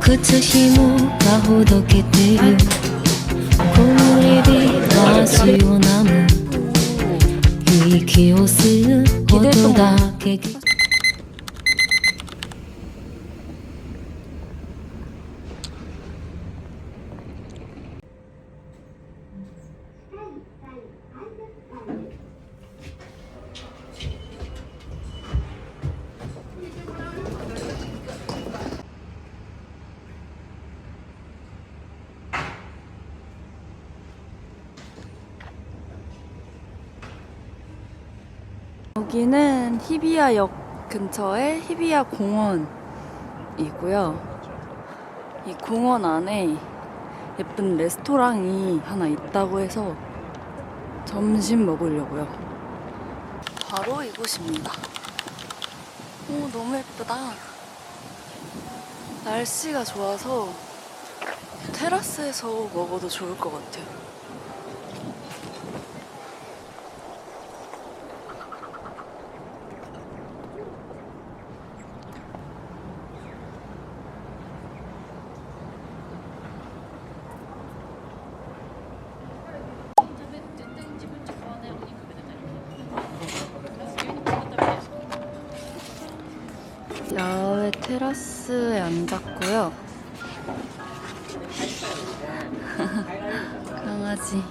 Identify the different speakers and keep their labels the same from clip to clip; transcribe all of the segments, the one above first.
Speaker 1: 靴紐がほどけてる木漏れ日が足をなむ息を吸うことだけ
Speaker 2: 여기는 히비야역 근처의 히비야 공원이고요. 이 공원 안에 예쁜 레스토랑이 하나 있다고 해서 점심 먹으려고요. 바로 이곳입니다. 오, 너무 예쁘다. 날씨가 좋아서 테라스에서 먹어도 좋을 것 같아요. 야외 테라스에 앉았고요. 강아지.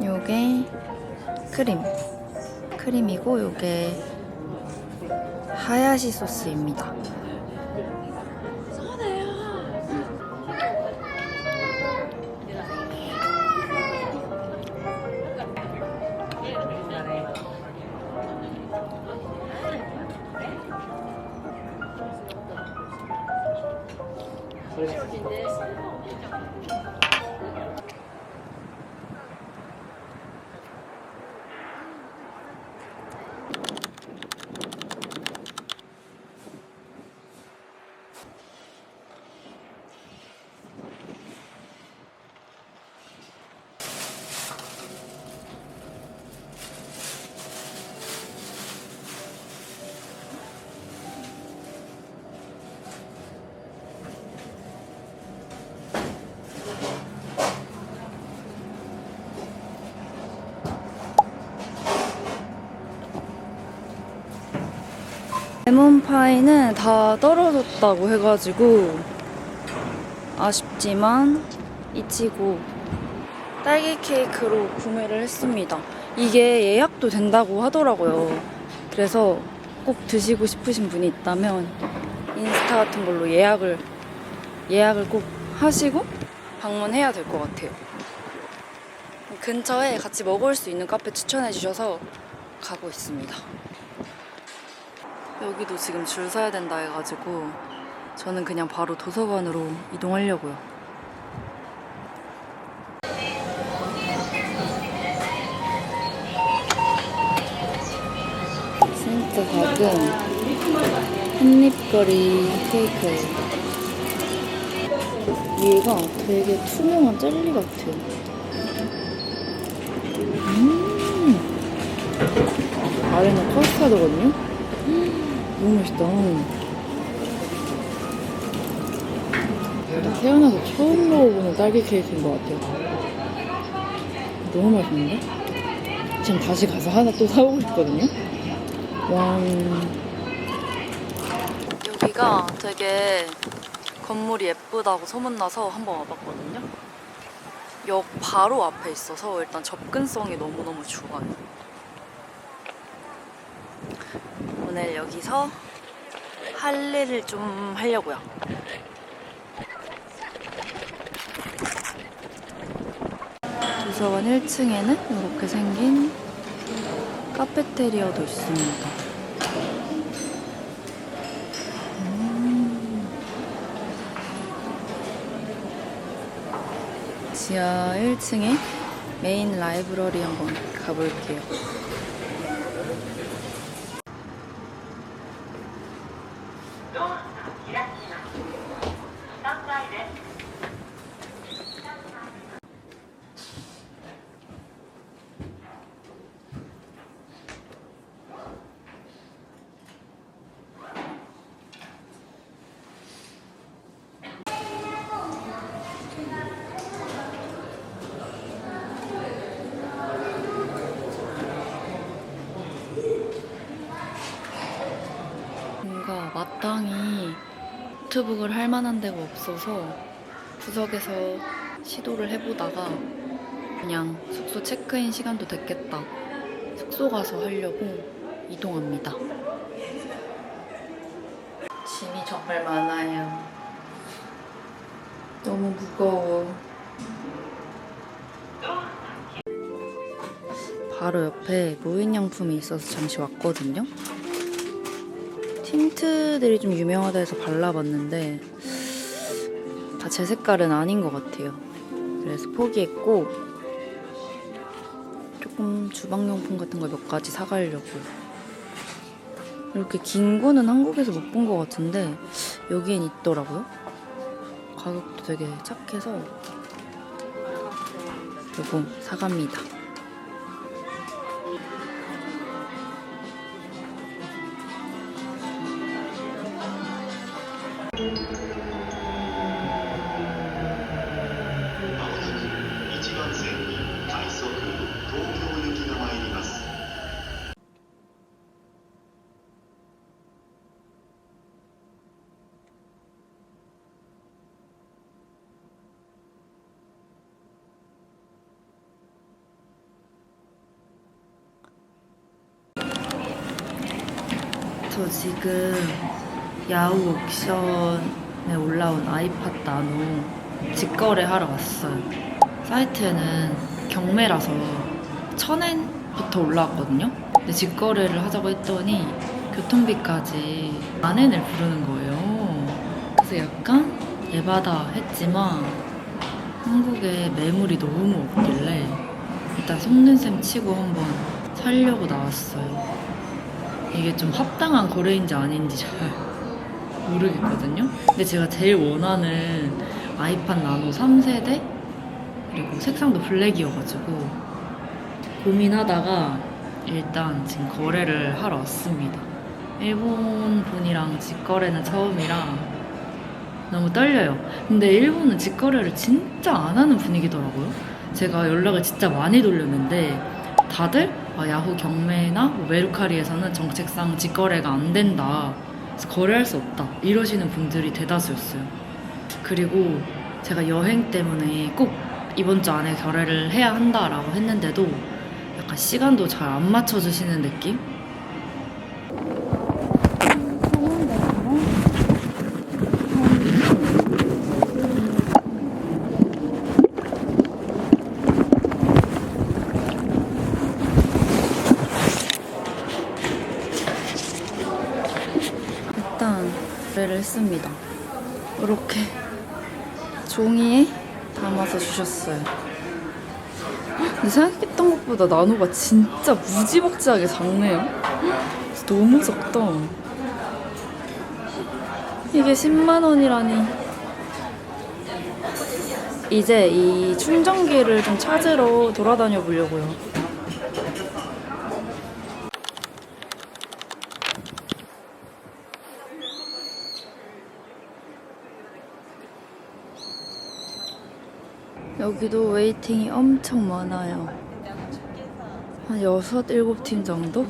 Speaker 2: 요게 크림이고 요게 하야시 소스입니다. 레몬파이는 다 떨어졌다고 해가지고 아쉽지만 이치고 딸기 케이크로 구매를 했습니다. 이게 예약도 된다고 하더라고요. 그래서 꼭 드시고 싶으신 분이 있다면 인스타 같은 걸로 예약을 꼭 하시고 방문해야 될 것 같아요. 근처에 같이 먹을 수 있는 카페 추천해 주셔서 가고 있습니다. 여기도 지금 줄 서야 된다 해가지고 저는 그냥 바로 도서관으로 이동하려고요. 진짜 작은 한입거리 케이크예요. 위에가 되게 투명한 젤리 같아요. 아래는 커스터드거든요. 너무 맛있다. 태어나서 처음 먹어보는 딸기 케이크인 것 같아요. 너무 맛있는데? 지금 다시 가서 하나 또 사오고 싶거든요. 와. 여기가 되게 건물이 예쁘다고 소문나서 한번 와봤거든요. 역 바로 앞에 있어서 일단 접근성이 너무너무 좋아요. 오늘 여기서 할 일을 좀 하려고요. 도서관 1층에는 이렇게 생긴 카페테리아도 있습니다. 지하 1층에 메인 라이브러리 한번 가볼게요. 마땅히 노트북을 할 만한 데가 없어서 구석에서 시도를 해보다가 그냥 숙소 체크인 시간도 됐겠다. 숙소 가서 하려고 이동합니다. 짐이 정말 많아요. 너무 무거워. 바로 옆에 무인양품이 있어서 잠시 왔거든요. 틴트들이 좀 유명하다 해서 발라봤는데 다 제 색깔은 아닌 것 같아요. 그래서 포기했고 조금 주방용품 같은 거 몇 가지 사가려고. 이렇게 긴 거는 한국에서 못 본 것 같은데 여기엔 있더라고요. 가격도 되게 착해서 요거 사갑니다. 저 지금 야후 옥션에 올라온 아이팟 나노 직거래하러 왔어요. 사이트에는 경매라서 1000엔부터 올라왔거든요. 근데 직거래를 하자고 했더니 교통비까지 10,000엔을 부르는 거예요. 그래서 약간 에바다 했지만 한국에 매물이 너무 없길래 일단 속는 셈 치고 한번 살려고 나왔어요. 이게 좀 합당한 거래인지 아닌지 잘 모르겠거든요. 근데 제가 제일 원하는 아이팟 나노 3세대 그리고 색상도 블랙이어가지고 고민하다가 일단 지금 거래를 하러 왔습니다. 일본 분이랑 직거래는 처음이라 너무 떨려요. 근데 일본은 직거래를 진짜 안 하는 분위기더라고요. 제가 연락을 진짜 많이 돌렸는데 다들 야후 경매나 메루카리에서는 정책상 직거래가 안 된다. 그래서 거래할 수 없다. 이러시는 분들이 대다수였어요. 그리고 제가 여행 때문에 꼭 이번 주 안에 거래를 해야 한다라고 했는데도 약간 시간도 잘 안 맞춰주시는 느낌? 일단 거래를 했습니다. 이렇게 종이에 담아서 주셨어요. 근데 생각했던 것보다 나노가 진짜 무지막지하게 작네요. 너무 작다. 이게 10만 원이라니. 이제 이 충전기를 좀 찾으러 돌아다녀 보려고요. 여기도 웨이팅이 엄청 많아요. 한 6, 7팀 정도?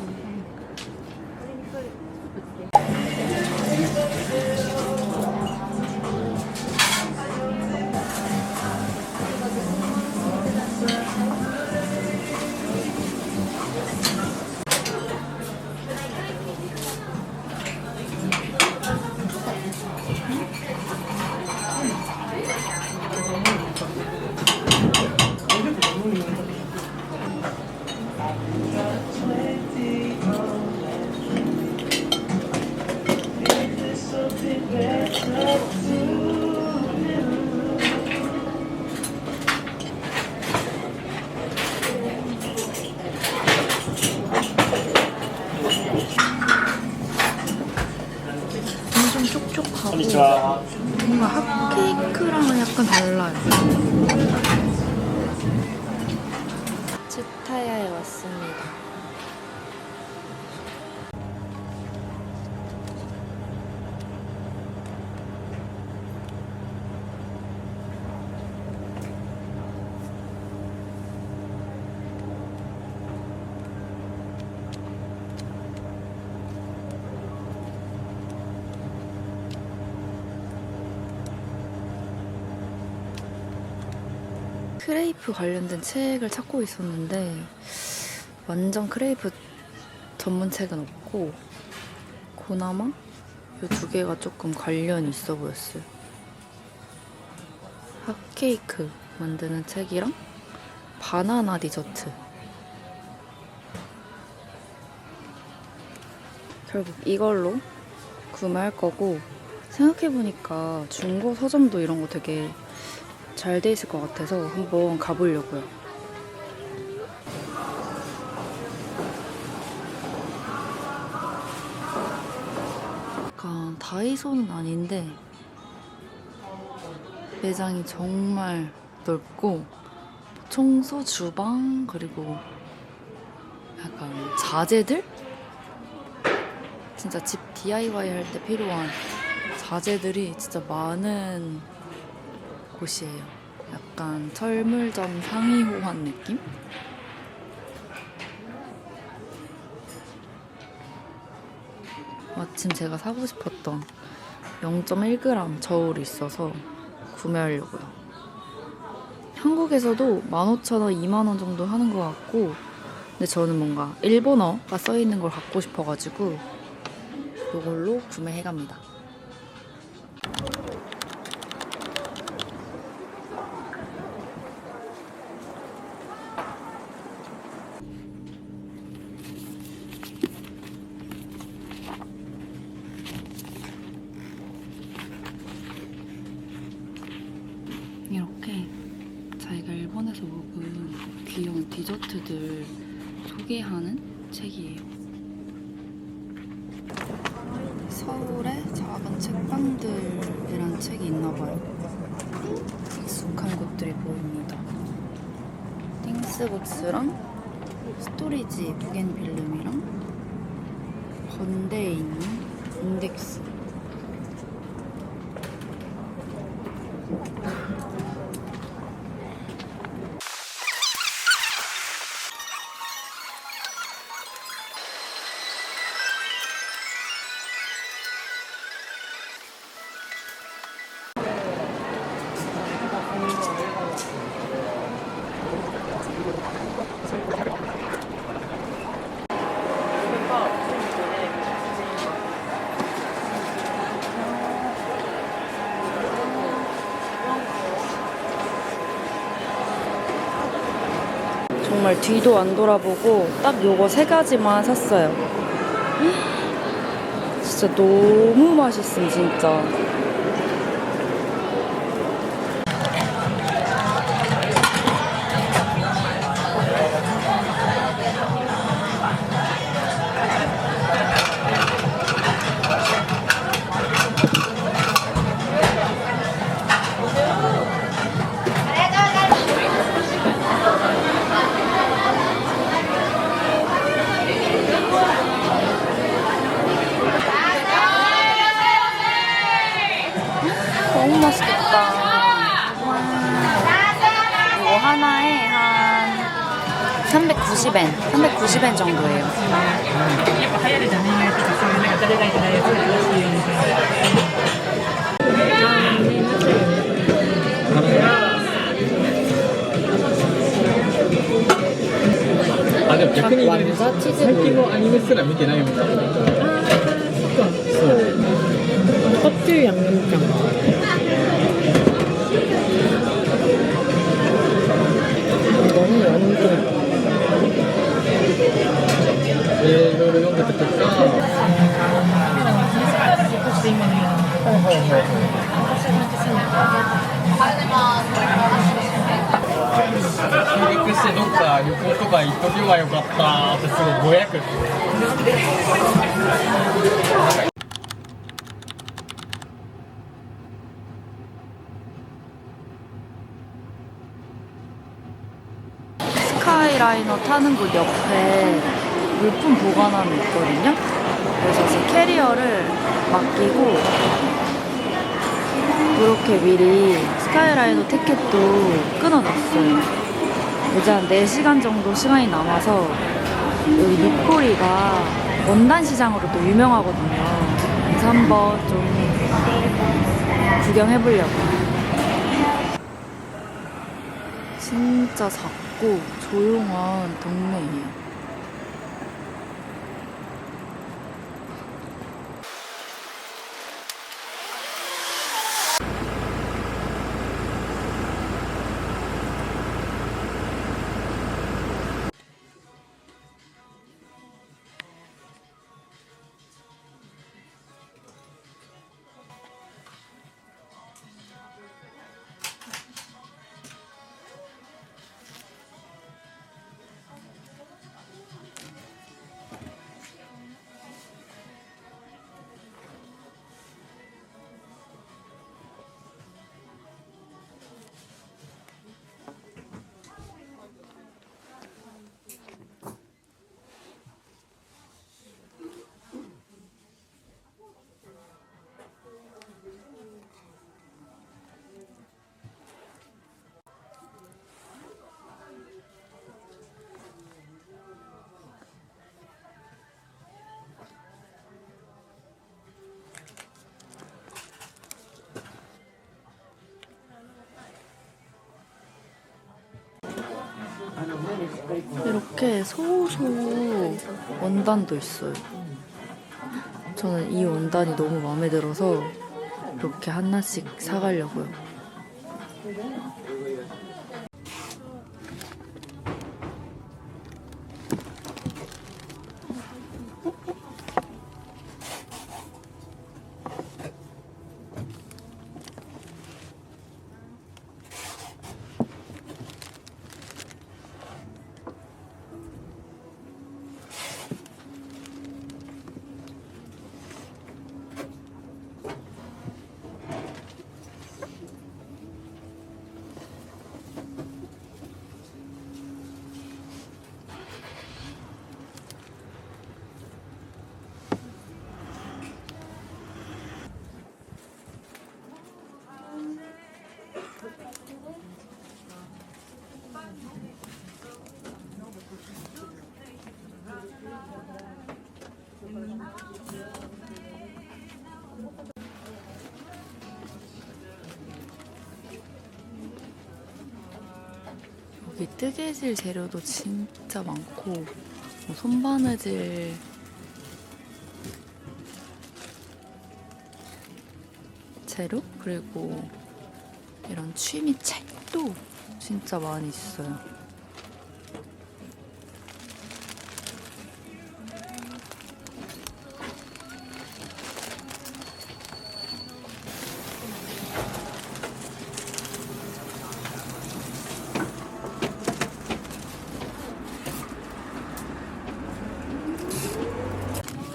Speaker 2: 엄청 촉촉하고 뭔가 핫케이크랑은 약간 달라요. 츠타야에 왔습니다. 크레이프 관련된 책을 찾고 있었는데 완전 크레이프 전문 책은 없고 그나마 이 두 개가 조금 관련이 있어 보였어요. 핫케이크 만드는 책이랑 바나나 디저트. 결국 이걸로 구매할 거고, 생각해보니까 중고 서점도 이런 거 되게 잘 돼 있을 것 같아서 한번 가보려고요. 약간 다이소는 아닌데 매장이 정말 넓고 청소, 주방, 그리고 약간 자재들? 진짜 집 DIY 할 때 필요한 자재들이 진짜 많은 곳이에요. 약간 철물점 상이호환 느낌? 마침 제가 사고 싶었던 0.1g 저울이 있어서 구매하려고요. 한국에서도 15,000원, 20,000원 정도 하는 것 같고, 근데 저는 뭔가 일본어가 써있는 걸 갖고 싶어가지고 이걸로 구매해갑니다. 이렇게 자기가 일본에서 먹은 귀여운 디저트들 소개하는 책이에요. 서울의 작은 책방들이란 책이 있나봐요. 익숙한 곳들이 보입니다. 띵스부츠랑 스토리지 부겐빌름이랑 건대에 있는 인덱스. 정말 뒤도 안 돌아보고 딱 요거 3가지만 샀어요. 진짜 너무 맛있음, 진짜. 너무 맛있겠다. 와. 이거 하나에 한 390엔, 390엔 정도예요. 완자 치즈
Speaker 3: 最近のアニメすら見てないみたいな。そう。
Speaker 4: 껍질 양념장. 이거는 완전
Speaker 3: いろいろ読んでたとか。休学してどっか旅行とか行っとけばよかったってすごいぼやく。
Speaker 2: 스카이라이너 타는 곳 옆에 물품 보관함이 있거든요. 그래서 제 캐리어를 맡기고 이렇게 미리 스카이라이너 티켓도 끊어놨어요. 이제 한 4시간 정도 시간이 남아서 여기 니코리가 원단 시장으로도 유명하거든요. 그래서 한번 좀 구경해보려고. 진짜 작고 조용한 동네예요. 이렇게 소소 원단도 있어요. 저는 이 원단이 너무 마음에 들어서 이렇게 하나씩 사가려고요. 여기 뜨개질 재료도 진짜 많고 뭐 손바느질 재료? 그리고 이런 취미 책도 진짜 많이 있어요.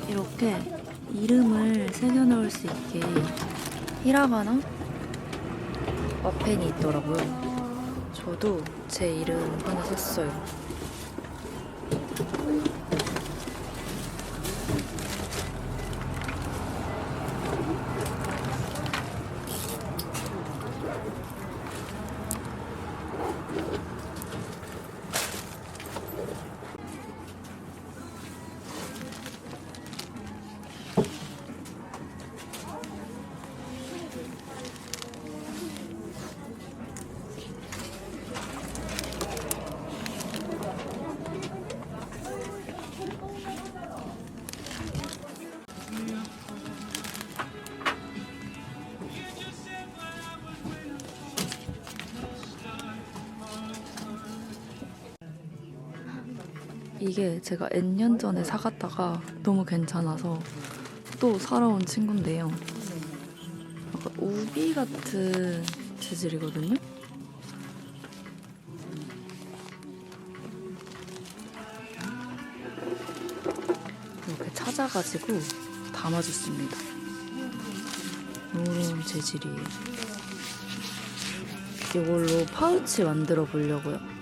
Speaker 2: 이렇게 이름을 새겨놓을 수 있게 히라가나 와펜이 있더라고요. 저도 제 이름 하나 샀어요. 이게 제가 N년 전에 사갔다가 너무 괜찮아서 또 사러 온 친구인데요. 약간 우비 같은 재질이거든요. 이렇게 찾아가지고 담아줬습니다. 이런 재질이에요. 이걸로 파우치 만들어 보려고요.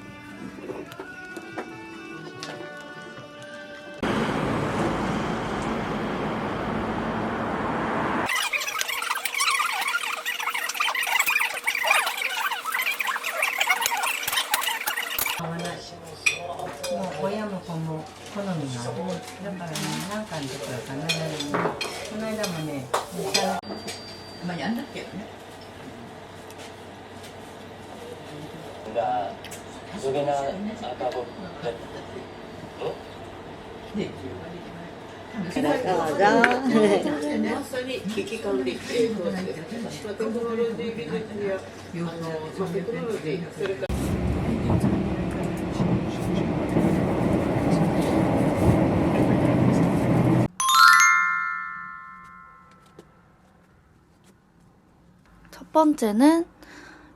Speaker 2: 첫 번째는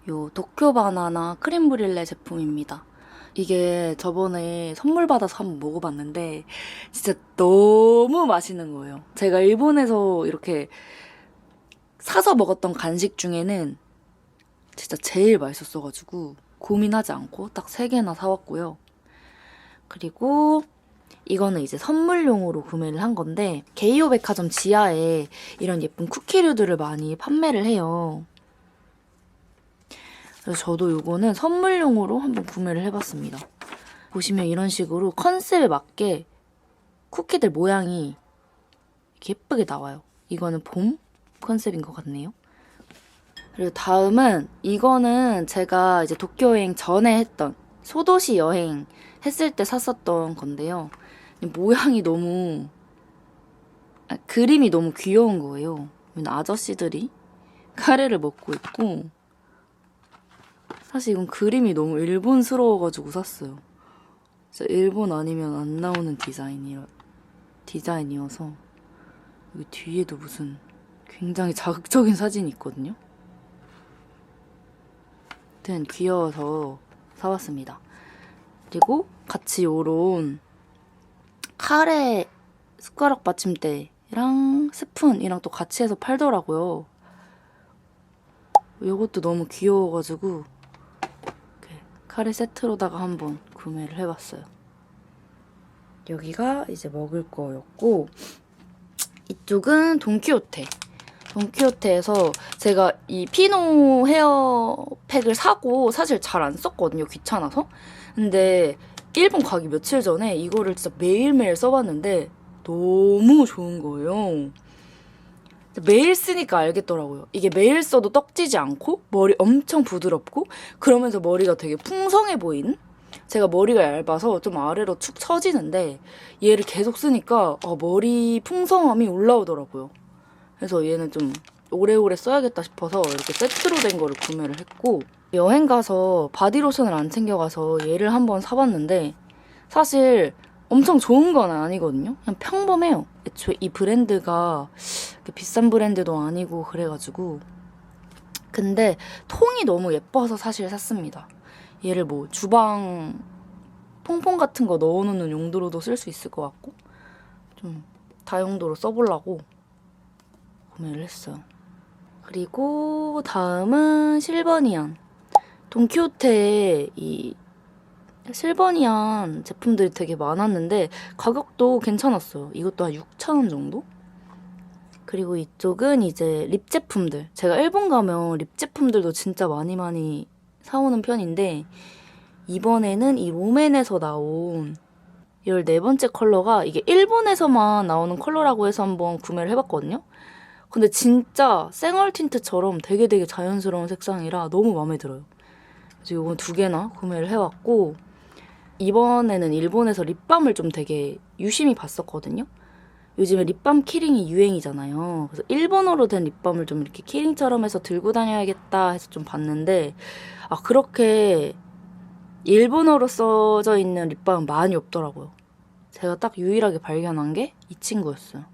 Speaker 2: 요 도쿄 바나나 크림 브릴레 제품입니다. 이게 저번에 선물 받아서 한번 먹어봤는데 진짜 너무 맛있는 거예요. 제가 일본에서 이렇게 사서 먹었던 간식 중에는 진짜 제일 맛있었어가지고 고민하지 않고 딱 3개나 사왔고요. 그리고 이거는 이제 선물용으로 구매를 한 건데 게이오 백화점 지하에 이런 예쁜 쿠키류들을 많이 판매를 해요. 그래서 저도 이거는 선물용으로 한번 구매를 해봤습니다. 보시면 이런 식으로 컨셉에 맞게 쿠키들 모양이 이렇게 예쁘게 나와요. 이거는 봄 컨셉인 것 같네요. 그리고 다음은 이거는 제가 이제 도쿄 여행 전에 했던 소도시 여행 했을 때 샀었던 건데요. 모양이 너무 그림이 너무 귀여운 거예요. 아저씨들이 카레를 먹고 있고 사실 이건 그림이 너무 일본스러워가지고 샀어요. 진짜 일본 아니면 안 나오는 디자인이어서 여기 뒤에도 무슨 굉장히 자극적인 사진이 있거든요. 아무튼 귀여워서 사왔습니다. 그리고 같이 요런 카레 숟가락 받침대랑 스푼이랑 또 같이 해서 팔더라고요. 이것도 너무 귀여워가지고 이렇게 카레 세트로다가 한번 구매를 해봤어요. 여기가 이제 먹을 거였고 이쪽은 돈키호테. 돈키호테에서 제가 이 피노 헤어팩을 사고 사실 잘 안 썼거든요. 귀찮아서. 근데 일본 가기 며칠 전에 이거를 진짜 매일매일 써봤는데 너무 좋은 거예요. 매일 쓰니까 알겠더라고요. 이게 매일 써도 떡지지 않고 머리 엄청 부드럽고 그러면서 머리가 되게 풍성해 보이는? 제가 머리가 얇아서 좀 아래로 축 처지는데 얘를 계속 쓰니까 머리 풍성함이 올라오더라고요. 그래서 얘는 좀 오래오래 써야겠다 싶어서 이렇게 세트로 된 거를 구매를 했고 여행 가서 바디로션을 안 챙겨가서 얘를 한번 사봤는데 사실 엄청 좋은 건 아니거든요. 그냥 평범해요. 애초에 이 브랜드가 비싼 브랜드도 아니고 그래가지고 근데 통이 너무 예뻐서 사실 샀습니다. 얘를 뭐 주방 퐁퐁 같은 거 넣어놓는 용도로도 쓸 수 있을 것 같고 좀 다용도로 써보려고 구매를 했어요. 그리고 다음은 실버니안. 돈키호테에 이 실버니안 제품들이 되게 많았는데 가격도 괜찮았어요. 이것도 한 6,000원 정도? 그리고 이쪽은 이제 립 제품들. 제가 일본 가면 립 제품들도 진짜 많이 사오는 편인데 이번에는 이 롬앤에서 나온 14번째 컬러가 이게 일본에서만 나오는 컬러라고 해서 한번 구매를 해봤거든요. 근데 진짜 생얼 틴트처럼 되게 자연스러운 색상이라 너무 마음에 들어요. 그래서 이건 2개나 구매를 해왔고 이번에는 일본에서 립밤을 좀 되게 유심히 봤었거든요. 요즘에 립밤 키링이 유행이잖아요. 그래서 일본어로 된 립밤을 좀 이렇게 키링처럼 해서 들고 다녀야겠다 해서 좀 봤는데 그렇게 일본어로 써져 있는 립밤은 많이 없더라고요. 제가 딱 유일하게 발견한 게 이 친구였어요.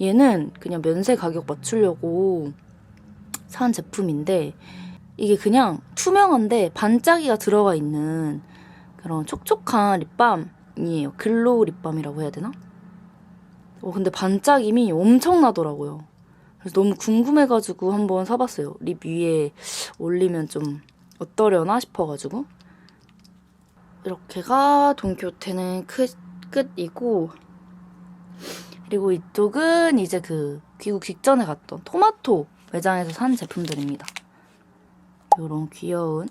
Speaker 2: 얘는 그냥 면세 가격 맞추려고 산 제품인데 이게 그냥 투명한데 반짝이가 들어가 있는 그런 촉촉한 립밤이에요. 글로우 립밤이라고 해야 되나? 근데 반짝임이 엄청나더라고요. 그래서 너무 궁금해가지고 한번 사봤어요. 립 위에 올리면 좀 어떠려나 싶어가지고. 이렇게가 돈키호테는 끝이고 그리고 이쪽은 이제 그 귀국 직전에 갔던 토마토 매장에서 산 제품들입니다. 이런 귀여운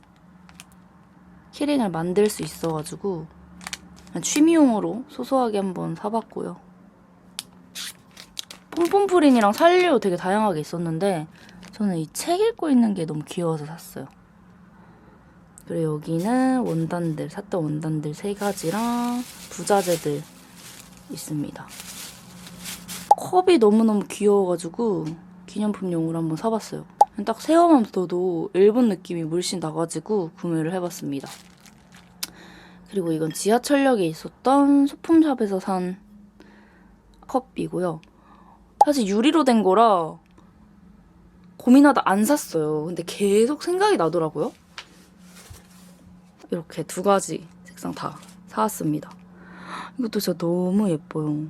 Speaker 2: 키링을 만들 수 있어가지고 그냥 취미용으로 소소하게 한번 사봤고요. 폼폼프린이랑 살리오 되게 다양하게 있었는데 저는 이 책 읽고 있는 게 너무 귀여워서 샀어요. 그리고 여기는 원단들, 샀던 원단들 3가지랑 부자재들 있습니다. 컵이 너무너무 귀여워가지고 기념품용으로 한번 사봤어요. 딱 세어만 둬도 일본 느낌이 물씬 나가지고 구매를 해봤습니다. 그리고 이건 지하철역에 있었던 소품샵에서 산 컵이고요. 사실 유리로 된 거라 고민하다 안 샀어요. 근데 계속 생각이 나더라고요. 이렇게 2가지 색상 다 사왔습니다. 이것도 진짜 너무 예뻐요.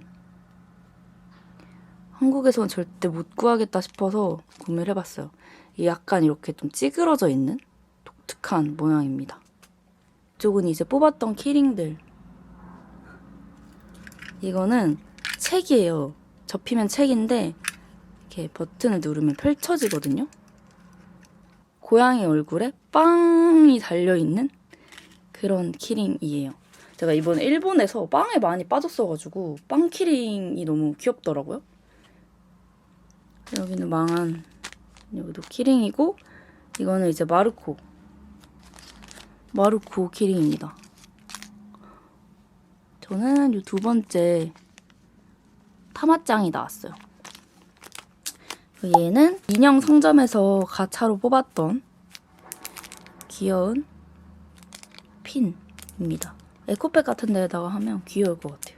Speaker 2: 한국에서는 절대 못 구하겠다 싶어서 구매를 해봤어요. 이게 약간 이렇게 좀 찌그러져 있는 독특한 모양입니다. 이쪽은 이제 뽑았던 키링들. 이거는 책이에요. 접히면 책인데 이렇게 버튼을 누르면 펼쳐지거든요. 고양이 얼굴에 빵이 달려있는 그런 키링이에요. 제가 이번에 일본에서 빵에 많이 빠졌어가지고 빵 키링이 너무 귀엽더라고요. 여기는 망한 여기도 키링이고 이거는 이제 마르코 키링입니다. 저는 이 2번째 타마짱이 나왔어요. 얘는 인형 상점에서 가차로 뽑았던 귀여운 핀입니다. 에코백 같은 데다가 하면 귀여울 것 같아요.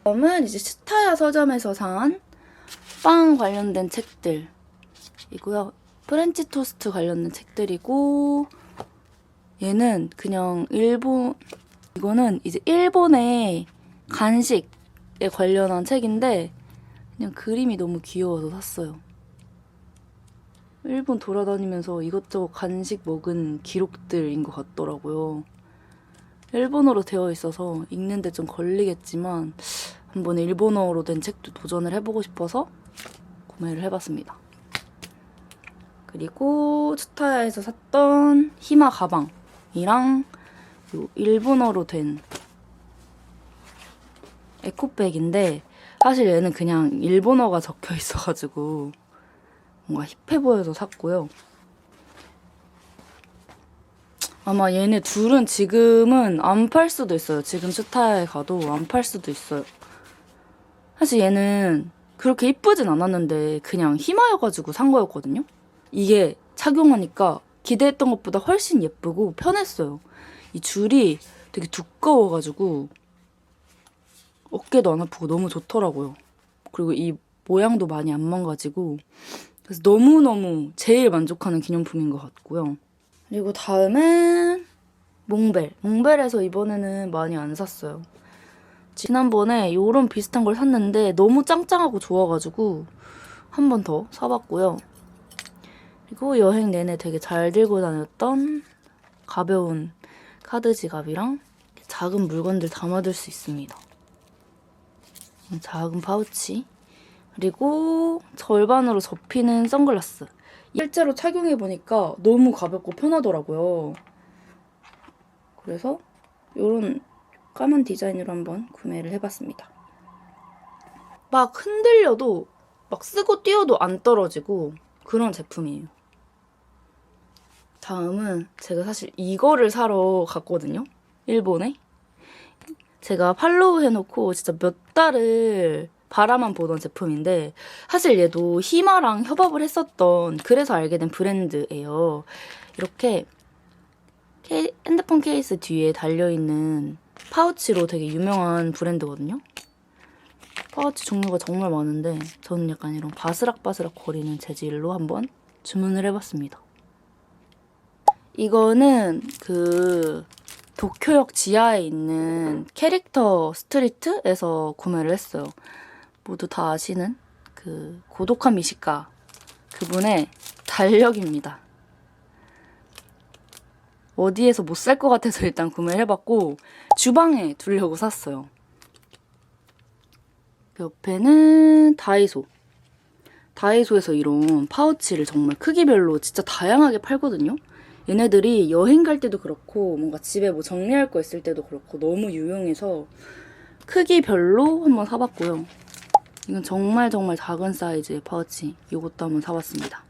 Speaker 2: 다음은 이제 스타야 서점에서 산 빵 관련된 책들이고요. 프렌치 토스트 관련된 책들이고 얘는 그냥 이거는 이제 일본의 간식에 관련한 책인데 그냥 그림이 너무 귀여워서 샀어요. 일본 돌아다니면서 이것저것 간식 먹은 기록들인 것 같더라고요. 일본어로 되어 있어서 읽는데 좀 걸리겠지만 한번 일본어로 된 책도 도전을 해보고 싶어서 구매를 해봤습니다. 그리고 츠타야에서 샀던 히마 가방이랑 요 일본어로 된 에코백인데 사실 얘는 그냥 일본어가 적혀 있어가지고 뭔가 힙해 보여서 샀고요. 아마 얘네 둘은 지금은 안 팔 수도 있어요. 지금 츠타야에 가도 안 팔 수도 있어요. 사실 얘는 그렇게 이쁘진 않았는데 그냥 히마여가지고 산 거였거든요. 이게 착용하니까 기대했던 것보다 훨씬 예쁘고 편했어요. 이 줄이 되게 두꺼워가지고 어깨도 안 아프고 너무 좋더라고요. 그리고 이 모양도 많이 안 망가지고 그래서 너무너무 제일 만족하는 기념품인 것 같고요. 그리고 다음은 몽벨. 몽벨에서 이번에는 많이 안 샀어요. 지난번에 이런 비슷한 걸 샀는데 너무 짱짱하고 좋아가지고 한 번 더 사봤고요. 그리고 여행 내내 되게 잘 들고 다녔던 가벼운 카드 지갑이랑 작은 물건들 담아둘 수 있습니다. 작은 파우치. 그리고 절반으로 접히는 선글라스. 실제로 착용해보니까 너무 가볍고 편하더라고요. 그래서 이런 까만 디자인으로 한번 구매를 해봤습니다. 막 흔들려도 막 쓰고 뛰어도 안 떨어지고 그런 제품이에요. 다음은 제가 사실 이거를 사러 갔거든요. 일본에. 제가 팔로우 해놓고 진짜 몇 달을 바라만 보던 제품인데 사실 얘도 히마랑 협업을 했었던 그래서 알게 된 브랜드예요. 이렇게 핸드폰 케이스 뒤에 달려있는 파우치로 되게 유명한 브랜드거든요. 파우치 종류가 정말 많은데 저는 약간 이런 바스락바스락 거리는 재질로 한번 주문을 해봤습니다. 이거는 그 도쿄역 지하에 있는 캐릭터 스트리트에서 구매를 했어요. 모두 다 아시는 그 고독한 미식가 그분의 달력입니다. 어디에서 못 살 것 같아서 일단 구매를 해봤고 주방에 두려고 샀어요. 옆에는 다이소에서 이런 파우치를 정말 크기별로 진짜 다양하게 팔거든요. 얘네들이 여행 갈 때도 그렇고 뭔가 집에 뭐 정리할 거 있을 때도 그렇고 너무 유용해서 크기별로 한번 사봤고요. 이건 정말 작은 사이즈의 파우치. 이것도 한번 사봤습니다.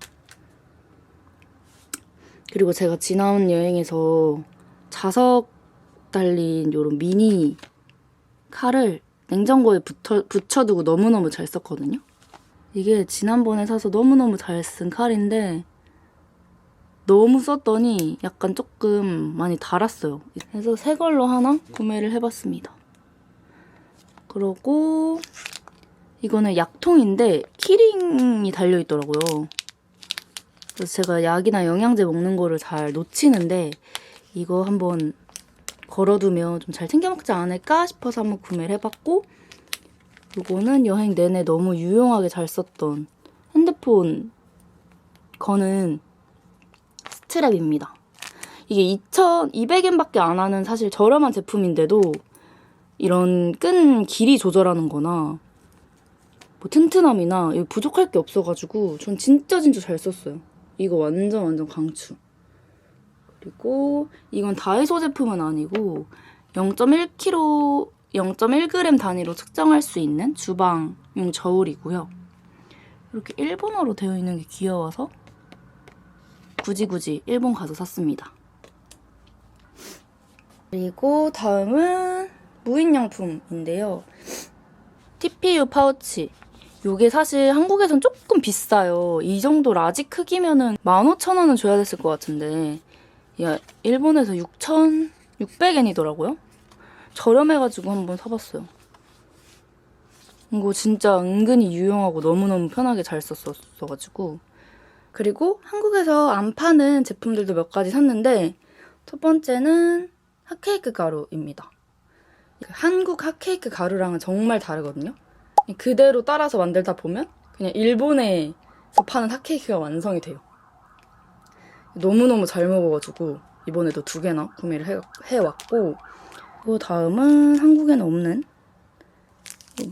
Speaker 2: 그리고 제가 지난 여행에서 자석 달린 요런 미니 칼을 냉장고에 붙여두고 너무너무 잘 썼거든요. 이게 지난번에 사서 너무너무 잘 쓴 칼인데 너무 썼더니 약간 조금 많이 닳았어요. 그래서 새 걸로 하나 구매를 해봤습니다. 그리고 이거는 약통인데 키링이 달려있더라고요. 그래서 제가 약이나 영양제 먹는 거를 잘 놓치는데 이거 한번 걸어두면 좀 잘 챙겨 먹지 않을까 싶어서 한번 구매를 해봤고, 이거는 여행 내내 너무 유용하게 잘 썼던 핸드폰 거는 스트랩입니다. 이게 2,200엔밖에 안 하는 사실 저렴한 제품인데도 이런 끈 길이 조절하는 거나 뭐 튼튼함이나 부족할 게 없어가지고 전 진짜 잘 썼어요. 이거 완전 강추. 그리고 이건 다이소 제품은 아니고 0.1kg, 0.1g 단위로 측정할 수 있는 주방용 저울이고요. 이렇게 일본어로 되어 있는 게 귀여워서 굳이 일본 가서 샀습니다. 그리고 다음은 무인양품인데요. TPU 파우치. 요게 사실 한국에선 조금 비싸요. 이 정도 라지 크기면은 15,000원은 줘야 됐을 것 같은데 야, 일본에서 6,600엔이더라고요. 저렴해가지고 한번 사봤어요. 이거 진짜 은근히 유용하고 너무너무 편하게 잘 썼어가지고. 그리고 한국에서 안 파는 제품들도 몇 가지 샀는데 첫 번째는 핫케이크 가루입니다. 한국 핫케이크 가루랑은 정말 다르거든요. 그대로 따라서 만들다 보면 그냥 일본에서 파는 핫케이크가 완성이 돼요. 너무너무 잘 먹어가지고 이번에도 2개나 구매를 해왔고, 그 다음은 한국에는 없는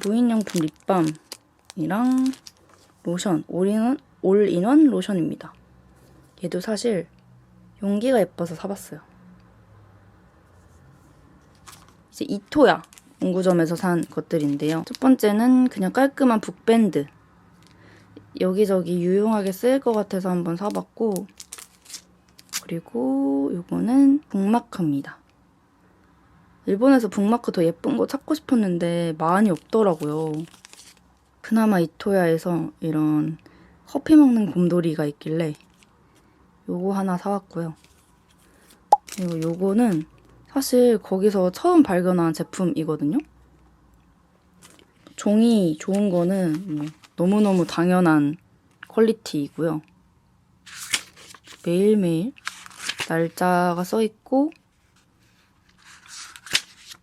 Speaker 2: 무인양품 립밤이랑 로션, 올인원 로션입니다. 얘도 사실 용기가 예뻐서 사봤어요. 이제 이토야 문구점에서 산 것들인데요. 첫 번째는 그냥 깔끔한 북밴드. 여기저기 유용하게 쓰일 것 같아서 한번 사봤고, 그리고 이거는 북마크입니다. 일본에서 북마크 더 예쁜 거 찾고 싶었는데 많이 없더라고요. 그나마 이토야에서 이런 커피 먹는 곰돌이가 있길래 요거 하나 사왔고요. 그리고 요거는 사실 거기서 처음 발견한 제품이거든요. 종이 좋은 거는 너무너무 당연한 퀄리티이고요. 매일매일 날짜가 써있고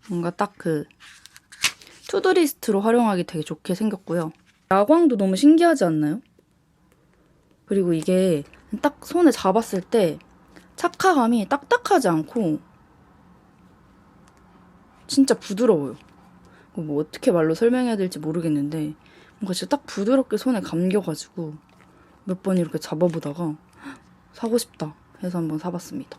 Speaker 2: 뭔가 딱 그 투두리스트로 활용하기 되게 좋게 생겼고요. 야광도 너무 신기하지 않나요? 그리고 이게 딱 손에 잡았을 때 착화감이 딱딱하지 않고 진짜 부드러워요. 뭐 어떻게 말로 설명해야 될지 모르겠는데 뭔가 진짜 딱 부드럽게 손에 감겨가지고 몇 번 이렇게 잡아보다가 사고 싶다 해서 한번 사봤습니다.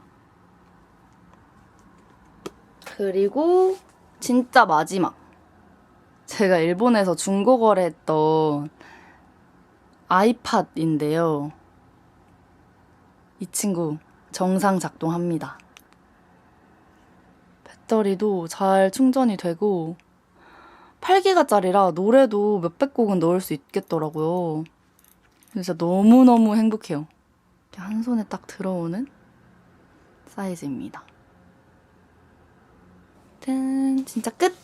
Speaker 2: 그리고 진짜 마지막, 제가 일본에서 중고 거래했던 아이팟인데요. 이 친구 정상 작동합니다. 배터리도 잘 충전이 되고 8기가짜리라 노래도 몇백 곡은 넣을 수 있겠더라고요. 진짜 너무너무 행복해요. 이렇게 한 손에 딱 들어오는 사이즈입니다. 짠, 진짜 끝!